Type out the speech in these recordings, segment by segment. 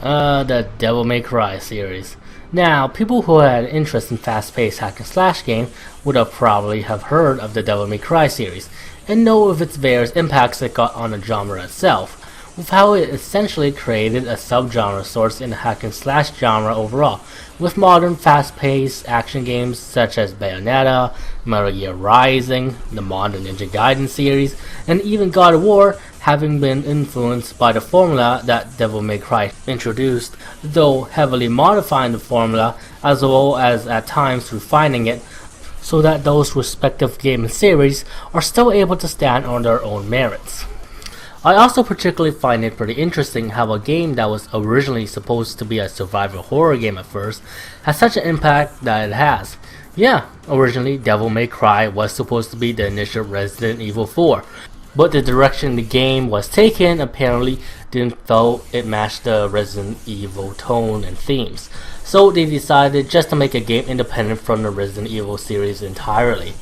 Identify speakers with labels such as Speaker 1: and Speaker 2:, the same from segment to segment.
Speaker 1: The Devil May Cry series. Now, people who had an interest in fast-paced hack and slash game would have probably have heard of the Devil May Cry series and know of its various impacts it got on the genre itself, with how it essentially created a subgenre source in the hack and slash genre overall, with modern fast-paced action games such as Bayonetta, Metal Gear Rising, the modern Ninja Gaiden series, and even God of War having been influenced by the formula that Devil May Cry introduced, though heavily modifying the formula as well as at times refining it so that those respective game and series are still able to stand on their own merits. I also particularly find it pretty interesting how a game that was originally supposed to be a survival horror game at first has such an impact that it has. Yeah, originally Devil May Cry was supposed to be the initial Resident Evil 4, but the direction the game was taken apparently didn't feel it matched the Resident Evil tone and themes, so they decided just to make a game independent from the Resident Evil series entirely.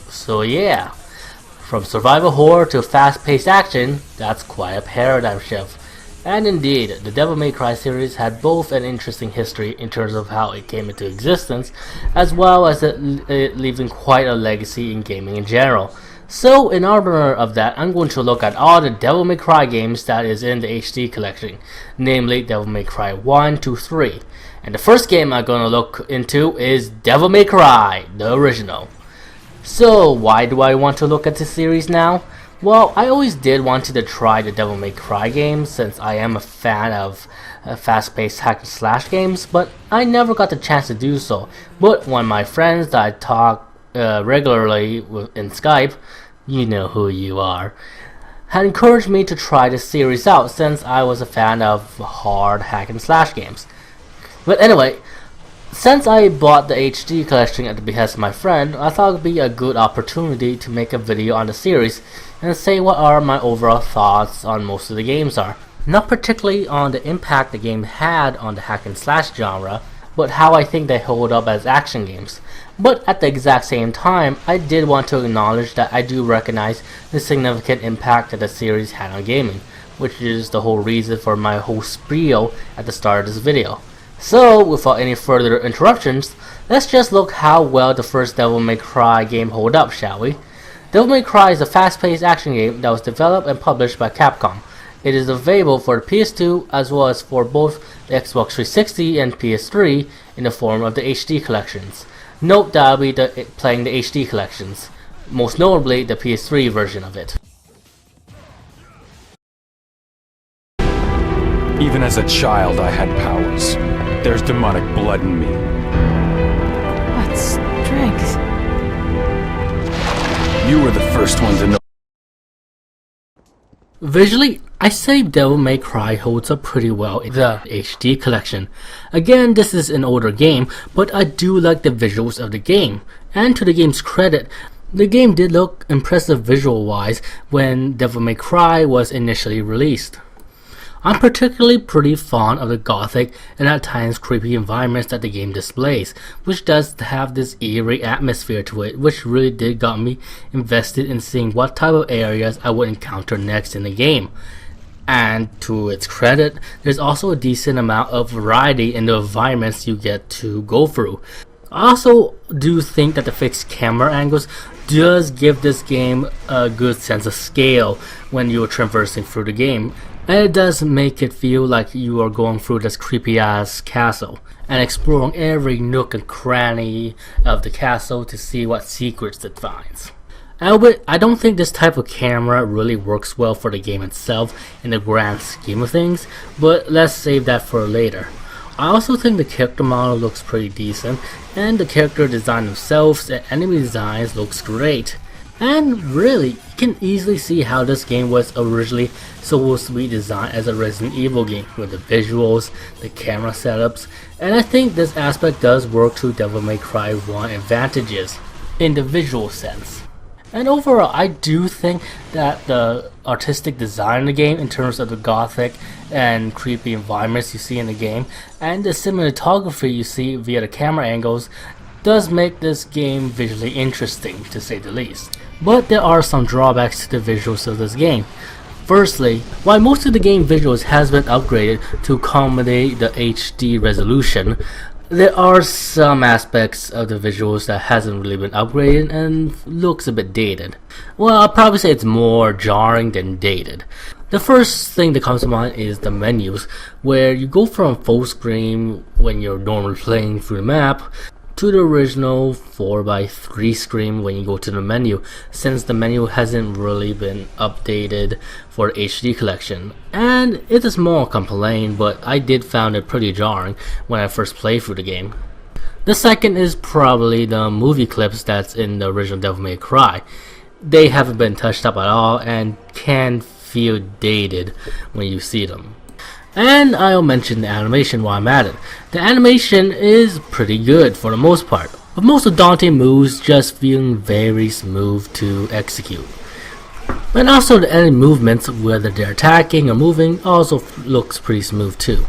Speaker 1: So yeah, from survival horror to fast-paced action, that's quite a paradigm shift. And indeed, the Devil May Cry series had both an interesting history in terms of how it came into existence, as well as it leaving quite a legacy in gaming in general. So in honor of that, I'm going to look at all the Devil May Cry games that is in the HD collection, namely Devil May Cry 1, 2, 3. And the first game I'm going to look into is Devil May Cry, the original. So why do I want to look at this series now? Well, I always did want to try the Devil May Cry games since I am a fan of fast-paced hack and slash games, but I never got the chance to do so. But one of my friends that I talk regularly with in Skype, you know who you are, had encouraged me to try this series out since I was a fan of hard hack and slash games. But anyway, since I bought the HD collection at the behest of my friend, I thought it would be a good opportunity to make a video on the series and say what are my overall thoughts on most of the games are. Not particularly on the impact the game had on the hack and slash genre, but how I think they hold up as action games. But at the exact same time, I did want to acknowledge that I do recognize the significant impact that the series had on gaming, which is the whole reason for my whole spiel at the start of this video. So, without any further interruptions, let's just look how well the first Devil May Cry game hold up, shall we? Devil May Cry is a fast-paced action game that was developed and published by Capcom. It is available for the PS2 as well as for both the Xbox 360 and PS3 in the form of the HD collections. Note that I'll be playing the HD collections, most notably the PS3 version of it.
Speaker 2: Even as a child, I had powers. There's demonic blood in me.
Speaker 3: What strength?
Speaker 2: You were the first one to know.
Speaker 1: Visually, I say Devil May Cry holds up pretty well in the HD collection. Again, this is an older game, but I do like the visuals of the game. And to the game's credit, the game did look impressive visual-wise when Devil May Cry was initially released. I'm particularly pretty fond of the gothic and at times creepy environments that the game displays, which does have this eerie atmosphere to it, which really did got me invested in seeing what type of areas I would encounter next in the game. And to its credit, there's also a decent amount of variety in the environments you get to go through. I also do think that the fixed camera angles does give this game a good sense of scale when you're traversing through the game. And it does make it feel like you are going through this creepy ass castle and exploring every nook and cranny of the castle to see what secrets it finds. Albeit, I don't think this type of camera really works well for the game itself in the grand scheme of things, but let's save that for later. I also think the character model looks pretty decent, and the character design themselves and enemy designs looks great. And really, you can easily see how this game was originally supposed to be designed as a Resident Evil game with the visuals, the camera setups, and I think this aspect does work to Devil May Cry 1 advantages in the visual sense. And overall, I do think that the artistic design in the game in terms of the gothic and creepy environments you see in the game and the cinematography you see via the camera angles does make this game visually interesting, to say the least. But there are some drawbacks to the visuals of this game. Firstly, while most of the game visuals has been upgraded to accommodate the HD resolution, there are some aspects of the visuals that hasn't really been upgraded and looks a bit dated. Well, I'll probably say it's more jarring than dated. The first thing that comes to mind is the menus, where you go from full screen when you're normally playing through the map to the original 4:3 screen when you go to the menu, since the menu hasn't really been updated for the HD collection. And it's a small complaint, but I did found it pretty jarring when I first played through the game. The second is probably the movie clips that's in the original Devil May Cry. They haven't been touched up at all and can feel dated when you see them. And I'll mention the animation while I'm at it. The animation is pretty good for the most part, with most of Dante's moves just feeling very smooth to execute. And also the enemy movements, whether they're attacking or moving, also looks pretty smooth too.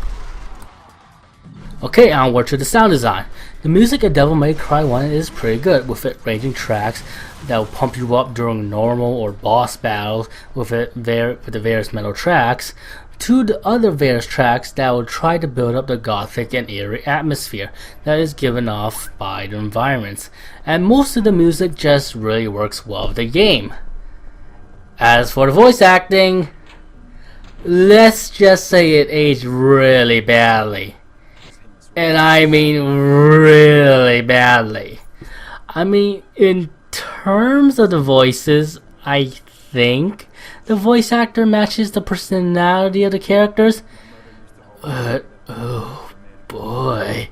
Speaker 1: Okay, onward to the sound design. The music of Devil May Cry 1 is pretty good, with it ranging tracks that will pump you up during normal or boss battles with the various metal tracks, to the other various tracks that will try to build up the gothic and eerie atmosphere that is given off by the environments, and most of the music just really works well with the game. As for the voice acting, let's just say it aged really badly. And I mean really badly. I mean, in terms of the voices, I think the voice actor matches the personality of the characters, but oh boy,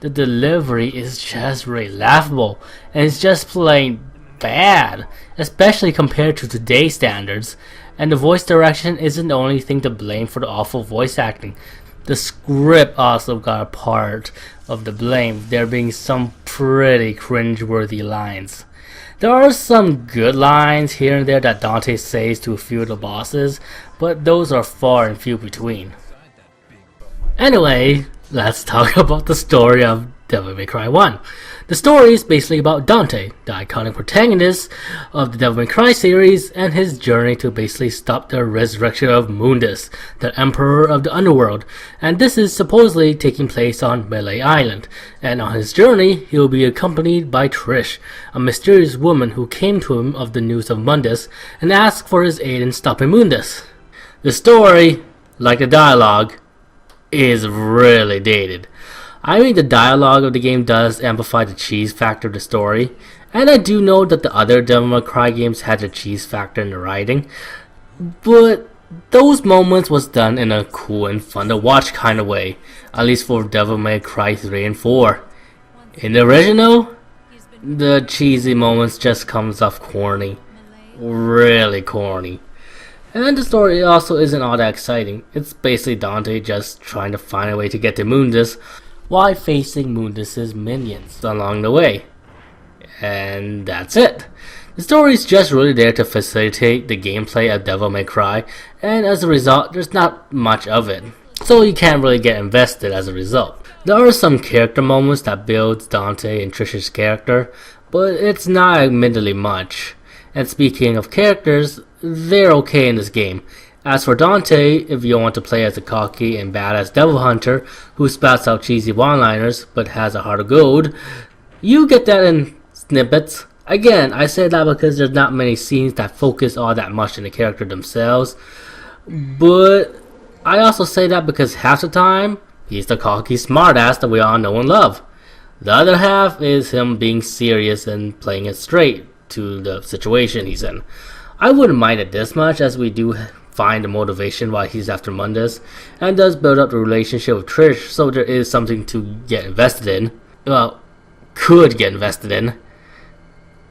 Speaker 1: the delivery is just really laughable, and it's just plain bad, especially compared to today's standards. And the voice direction isn't the only thing to blame for the awful voice acting. The script also got a part of the blame, there being some pretty cringeworthy lines. There are some good lines here and there that Dante says to a few of the bosses, but those are far and few between. Anyway, let's talk about the story of Devil May Cry 1. The story is basically about Dante, the iconic protagonist of the Devil May Cry series, and his journey to basically stop the resurrection of Mundus, the emperor of the underworld, and this is supposedly taking place on Melee Island. And on his journey, he will be accompanied by Trish, a mysterious woman who came to him of the news of Mundus and asked for his aid in stopping Mundus. The story, like the dialogue, is really dated. I mean, the dialogue of the game does amplify the cheese factor of the story, and I do know that the other Devil May Cry games had the cheese factor in the writing, but those moments was done in a cool and fun to watch kind of way, at least for Devil May Cry 3 and 4. In the original, the cheesy moments just comes off corny, really corny. And the story also isn't all that exciting. It's basically Dante just trying to find a way to get to Mundus while facing Mundus' minions along the way. And that's it. The story is just really there to facilitate the gameplay of Devil May Cry, and as a result, there's not much of it, so you can't really get invested as a result. There are some character moments that builds Dante and Trish's character, but it's not admittedly much. And speaking of characters, they're okay in this game. As for Dante, if you want to play as a cocky and badass devil hunter who spouts out cheesy one-liners but has a heart of gold, you get that in snippets. Again, I say that because there's not many scenes that focus all that much on the character themselves, but I also say that because half the time, he's the cocky smartass that we all know and love. The other half is him being serious and playing it straight to the situation he's in. I wouldn't mind it this much, as we do find the motivation why he's after Mundus, and does build up the relationship with Trish, so there is something to get invested in. Well, could get invested in.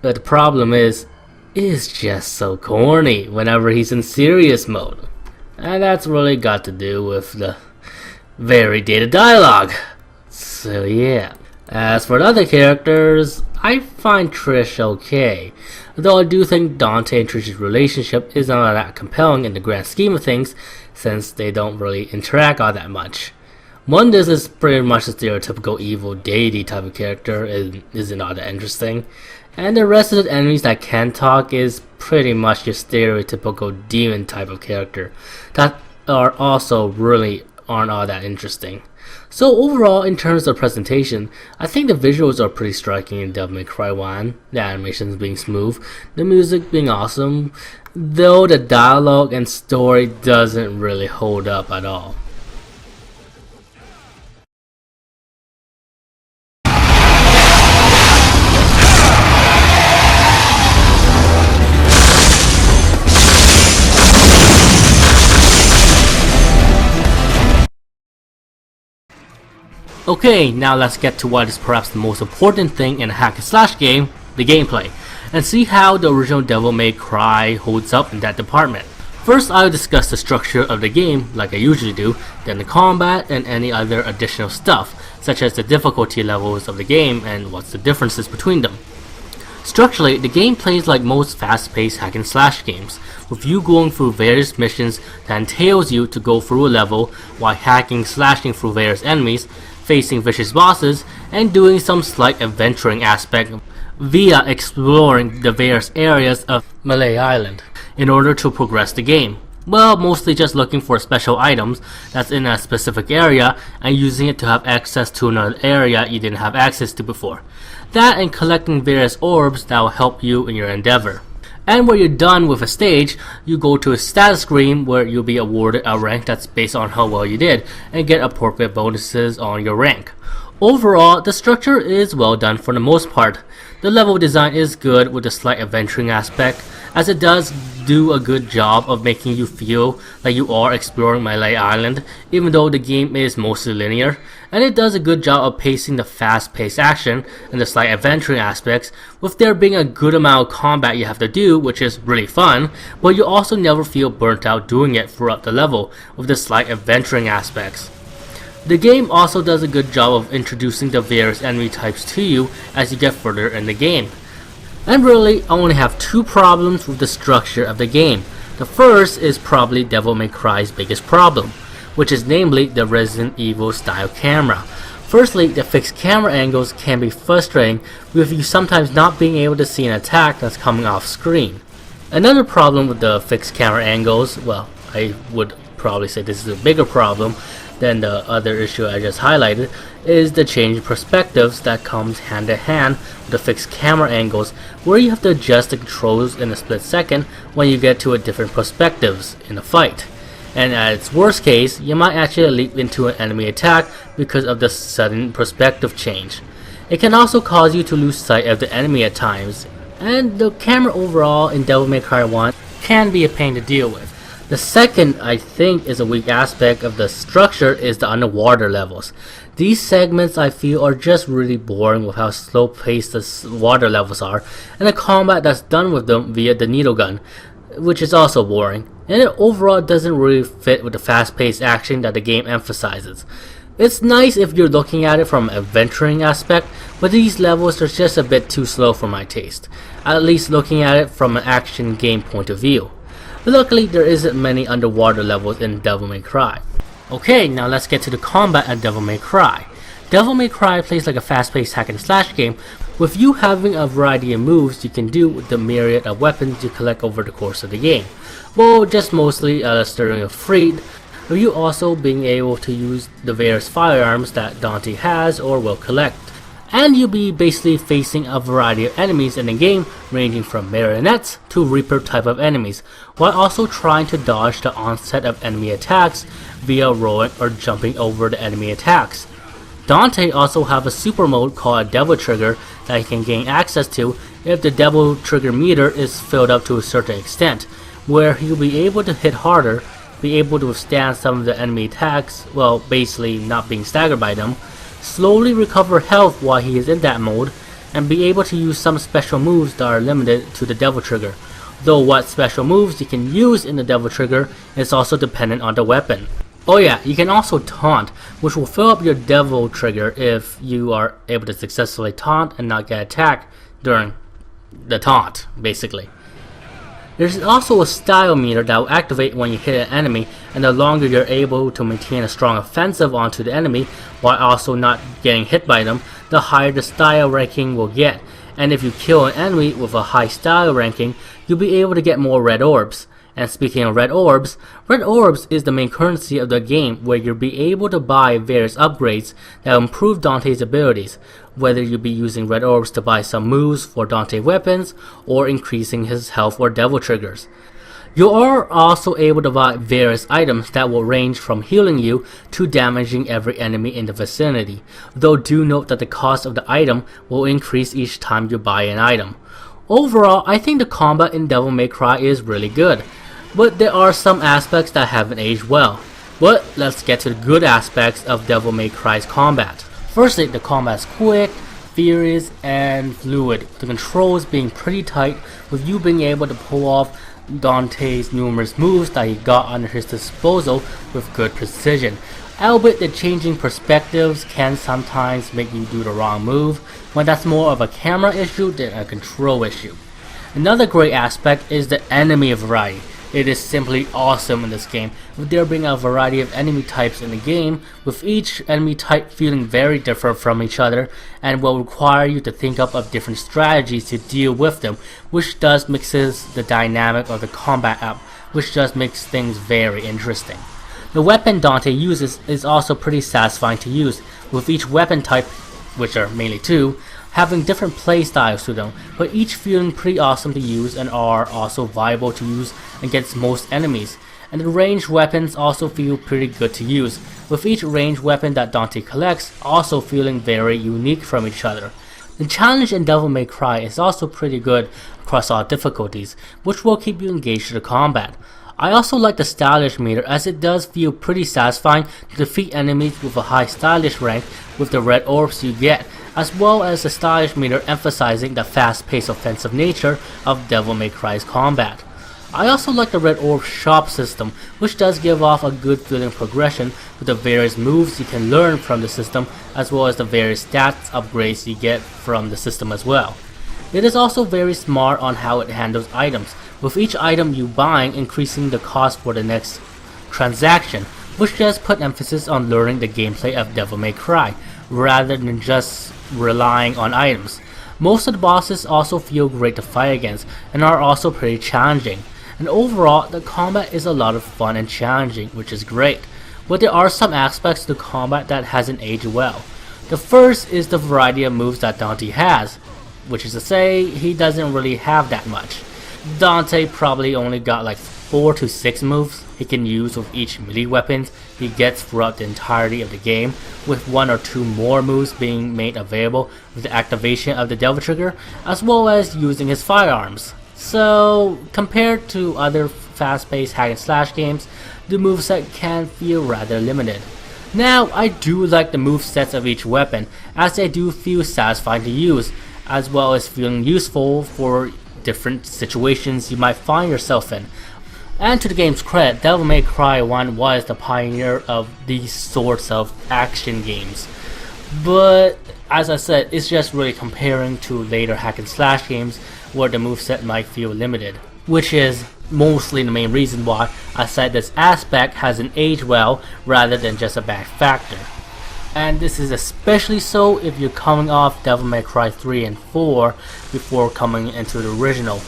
Speaker 1: But the problem is, it's just so corny whenever he's in serious mode. And that's really got to do with the very dated dialogue. So yeah. As for the other characters, I find Trish okay, though I do think Dante and Trish's relationship is not that compelling in the grand scheme of things, since they don't really interact all that much. Mundus is pretty much a stereotypical evil deity type of character and isn't all that interesting, And the rest of the enemies that can talk is pretty much your stereotypical demon type of character that are also really aren't all that interesting. So overall, in terms of presentation, I think the visuals are pretty striking in Devil May Cry 1, the animations being smooth, the music being awesome, though the dialogue and story doesn't really hold up at all. Okay, now let's get to what is perhaps the most important thing in a hack and slash game, the gameplay, and see how the original Devil May Cry holds up in that department. First, I'll discuss the structure of the game like I usually do, then the combat and any other additional stuff, such as the difficulty levels of the game and what's the differences between them. Structurally, the game plays like most fast-paced hack and slash games, with you going through various missions that entails you to go through a level while hacking, slashing through various enemies, facing vicious bosses, and doing some slight adventuring aspect via exploring the various areas of Melee Island in order to progress the game. Well, mostly just looking for special items that's in a specific area and using it to have access to another area you didn't have access to before. That and collecting various orbs that will help you in your endeavor. And when you're done with a stage, you go to a status screen where you'll be awarded a rank that's based on how well you did and get appropriate bonuses on your rank. Overall, the structure is well done for the most part. The level design is good with a slight adventuring aspect, as it does do a good job of making you feel like you are exploring Melee Island, even though the game is mostly linear, and it does a good job of pacing the fast-paced action and the slight adventuring aspects, with there being a good amount of combat you have to do, which is really fun, but you also never feel burnt out doing it throughout the level with the slight adventuring aspects. The game also does a good job of introducing the various enemy types to you as you get further in the game. And really, I only have two problems with the structure of the game. The first is probably Devil May Cry's biggest problem, which is namely the Resident Evil style camera. Firstly, the fixed camera angles can be frustrating, with you sometimes not being able to see an attack that's coming off screen. Another problem with the fixed camera angles, well, I would probably say this is a bigger problem than the other issue I just highlighted, is the change in perspectives that comes hand in hand with the fixed camera angles, where you have to adjust the controls in a split second when you get to a different perspectives in a fight. And at its worst case, you might actually leap into an enemy attack because of the sudden perspective change. It can also cause you to lose sight of the enemy at times, and the camera overall in Devil May Cry 1 can be a pain to deal with. The second, I think, is a weak aspect of the structure is the underwater levels. These segments I feel are just really boring with how slow paced the water levels are, and the combat that's done with them via the needle gun, which is also boring, and it overall doesn't really fit with the fast paced action that the game emphasizes. It's nice if you're looking at it from an adventuring aspect, but these levels are just a bit too slow for my taste, at least looking at it from an action game point of view. But luckily, there isn't many underwater levels in Devil May Cry. Okay, now let's get to the combat at Devil May Cry. Devil May Cry plays like a fast-paced hack and slash game, with you having a variety of moves you can do with the myriad of weapons you collect over the course of the game. Well, just mostly stirring of Freed, with you also being able to use the various firearms that Dante has or will collect. And you'll be basically facing a variety of enemies in the game, ranging from marionettes to Reaper type of enemies, while also trying to dodge the onset of enemy attacks via rolling or jumping over the enemy attacks. Dante also have a super mode called a Devil Trigger that he can gain access to if the Devil Trigger meter is filled up to a certain extent, where he'll be able to hit harder, be able to withstand some of the enemy attacks, well, basically not being staggered by them, slowly recover health while he is in that mode, and be able to use some special moves that are limited to the Devil Trigger, though what special moves you can use in the Devil Trigger is also dependent on the weapon. Oh yeah, you can also taunt, which will fill up your Devil Trigger if you are able to successfully taunt and not get attacked during the taunt, basically. There's also a style meter that will activate when you hit an enemy, and the longer you're able to maintain a strong offensive onto the enemy while also not getting hit by them, the higher the style ranking will get. and if you kill an enemy with a high style ranking, you'll be able to get more red orbs. And speaking of red orbs is the main currency of the game, where you'll be able to buy various upgrades that will improve Dante's abilities, whether you'll be using red orbs to buy some moves for Dante weapons, or increasing his health or devil triggers. You are also able to buy various items that will range from healing you to damaging every enemy in the vicinity, though do note that the cost of the item will increase each time you buy an item. Overall, I think the combat in Devil May Cry is really good, but there are some aspects that haven't aged well. But let's get to the good aspects of Devil May Cry's combat. Firstly, the combat is quick, furious, and fluid, the controls being pretty tight, with you being able to pull off Dante's numerous moves that he got under his disposal with good precision. Albeit the changing perspectives can sometimes make you do the wrong move, when that's more of a camera issue than a control issue. Another great aspect is the enemy variety. It is simply awesome in this game, with there being a variety of enemy types in the game, with each enemy type feeling very different from each other and will require you to think up of different strategies to deal with them, which does mixes the dynamic of the combat up, which just makes things very interesting. The weapon Dante uses is also pretty satisfying to use, with each weapon type, which are mainly two, having different playstyles to them, but each feeling pretty awesome to use and are also viable to use against most enemies. And the ranged weapons also feel pretty good to use, with each ranged weapon that Dante collects also feeling very unique from each other. The challenge in Devil May Cry is also pretty good across all difficulties, which will keep you engaged in the combat. I also like the stylish meter, as it does feel pretty satisfying to defeat enemies with a high stylish rank with the red orbs you get, as well as the stylish meter emphasizing the fast-paced offensive nature of Devil May Cry's combat. I also like the red orb shop system, which does give off a good feeling progression with the various moves you can learn from the system, as well as the various stats upgrades you get from the system as well. It is also very smart on how it handles items, with each item you buying increasing the cost for the next transaction, which does put emphasis on learning the gameplay of Devil May Cry, rather than just relying on items. Most of the bosses also feel great to fight against, and are also pretty challenging. And overall, the combat is a lot of fun and challenging, which is great. But there are some aspects to the combat that hasn't aged well. The first is the variety of moves that Dante has, which is to say, he doesn't really have that much. Dante probably only got like 4 to 6 moves he can use with each melee weapon he gets throughout the entirety of the game, with 1 or 2 more moves being made available with the activation of the devil trigger, as well as using his firearms. So, compared to other fast-paced hack and slash games, the moveset can feel rather limited. Now, I do like the movesets of each weapon, as they do feel satisfying to use, as well as feeling useful for different situations you might find yourself in. And to the game's credit, Devil May Cry 1 was the pioneer of these sorts of action games. But as I said, it's just really comparing to later hack and slash games where the moveset might feel limited, which is mostly the main reason why I said this aspect hasn't aged well rather than just a bad factor. And this is especially so if you're coming off Devil May Cry 3 and 4 before coming into the original,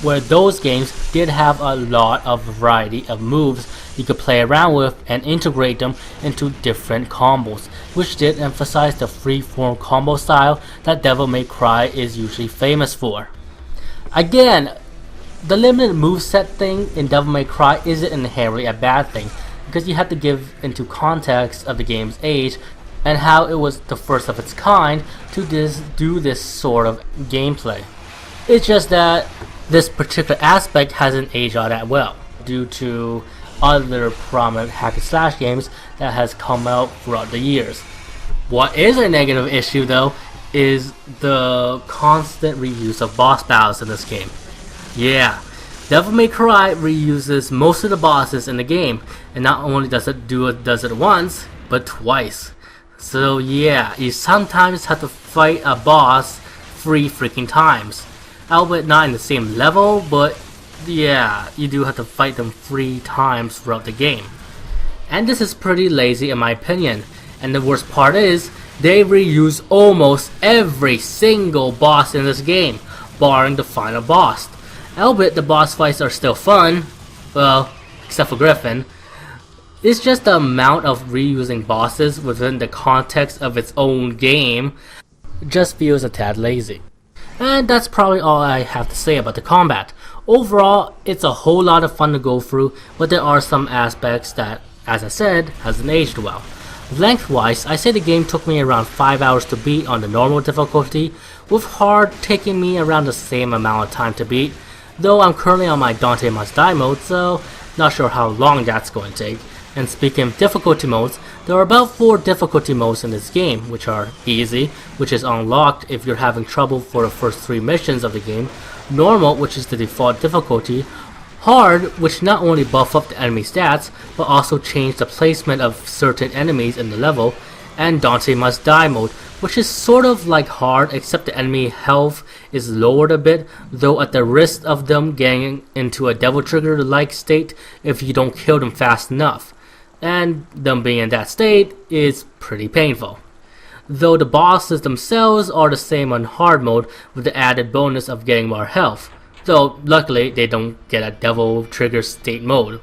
Speaker 1: where those games did have a lot of variety of moves you could play around with and integrate them into different combos, which did emphasize the free-form combo style that Devil May Cry is usually famous for. Again, the limited moveset thing in Devil May Cry isn't inherently a bad thing, because you have to give into context of the game's age and how it was the first of its kind to do this sort of gameplay. It's just that this particular aspect hasn't aged all that well due to other prominent hack and slash games that has come out throughout the years. What is a negative issue though is the constant reuse of boss battles in this game. Yeah, Devil May Cry reuses most of the bosses in the game, and not only does it once, but twice. So yeah, you sometimes have to fight a boss 3 freaking times. Albeit not in the same level, but yeah, you do have to fight them 3 times throughout the game. And this is pretty lazy in my opinion, and the worst part is, They reuse almost every single boss in this game, barring the final boss. Albeit the boss fights are still fun, well, except for Griffin. It's just the amount of reusing bosses within the context of its own game just feels a tad lazy. And that's probably all I have to say about the combat. Overall, it's a whole lot of fun to go through, but there are some aspects that, as I said, hasn't aged well. Lengthwise, I say the game took me around 5 hours to beat on the normal difficulty, with hard taking me around the same amount of time to beat, though I'm currently on my Dante Must Die mode, so not sure how long that's going to take. And speaking of difficulty modes, there are about 4 difficulty modes in this game, which are Easy, which is unlocked if you're having trouble for the first 3 missions of the game, Normal, which is the default difficulty, Hard, which not only buff up the enemy stats, but also change the placement of certain enemies in the level, and Dante Must Die mode, which is sort of like Hard except the enemy health is lowered a bit, though at the risk of them getting into a Devil Trigger like state if you don't kill them fast enough. And them being in that state is pretty painful. Though the bosses themselves are the same on hard mode with the added bonus of getting more health, though luckily they don't get a Devil Trigger state mode.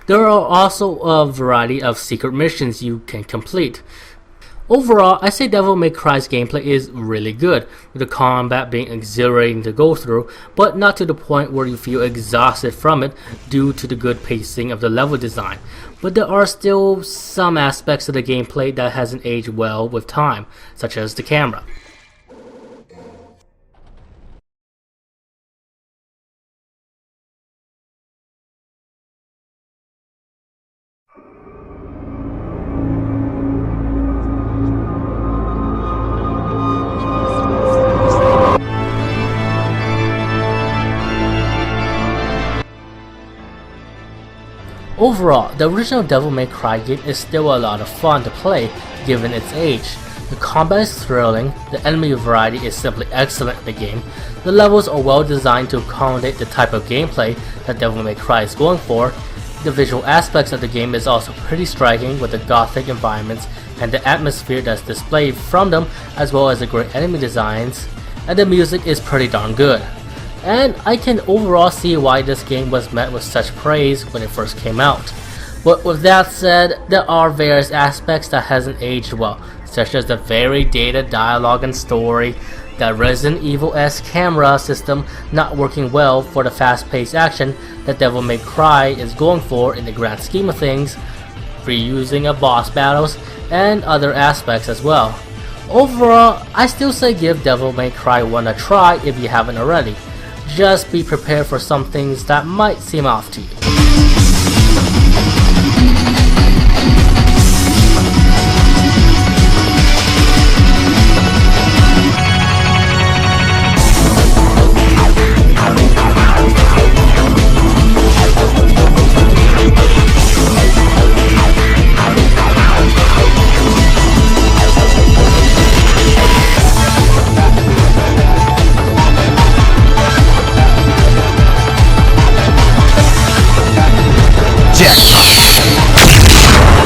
Speaker 1: There are also a variety of secret missions you can complete. Overall, I say Devil May Cry's gameplay is really good, with the combat being exhilarating to go through, but not to the point where you feel exhausted from it due to the good pacing of the level design. But there are still some aspects of the gameplay that hasn't aged well with time, such as the camera. Overall, the original Devil May Cry game is still a lot of fun to play given its age. The combat is thrilling, the enemy variety is simply excellent in the game, the levels are well designed to accommodate the type of gameplay that Devil May Cry is going for, the visual aspects of the game is also pretty striking with the gothic environments and the atmosphere that's displayed from them, as well as the great enemy designs, and the music is pretty darn good. And I can overall see why this game was met with such praise when it first came out. But with that said, there are various aspects that hasn't aged well, such as the very dated dialogue and story, the Resident Evil-esque camera system not working well for the fast-paced action that Devil May Cry is going for in the grand scheme of things, reusing of boss battles, and other aspects as well. Overall, I still say give Devil May Cry 1 a try if you haven't already. Just be prepared for some things that might seem off to you.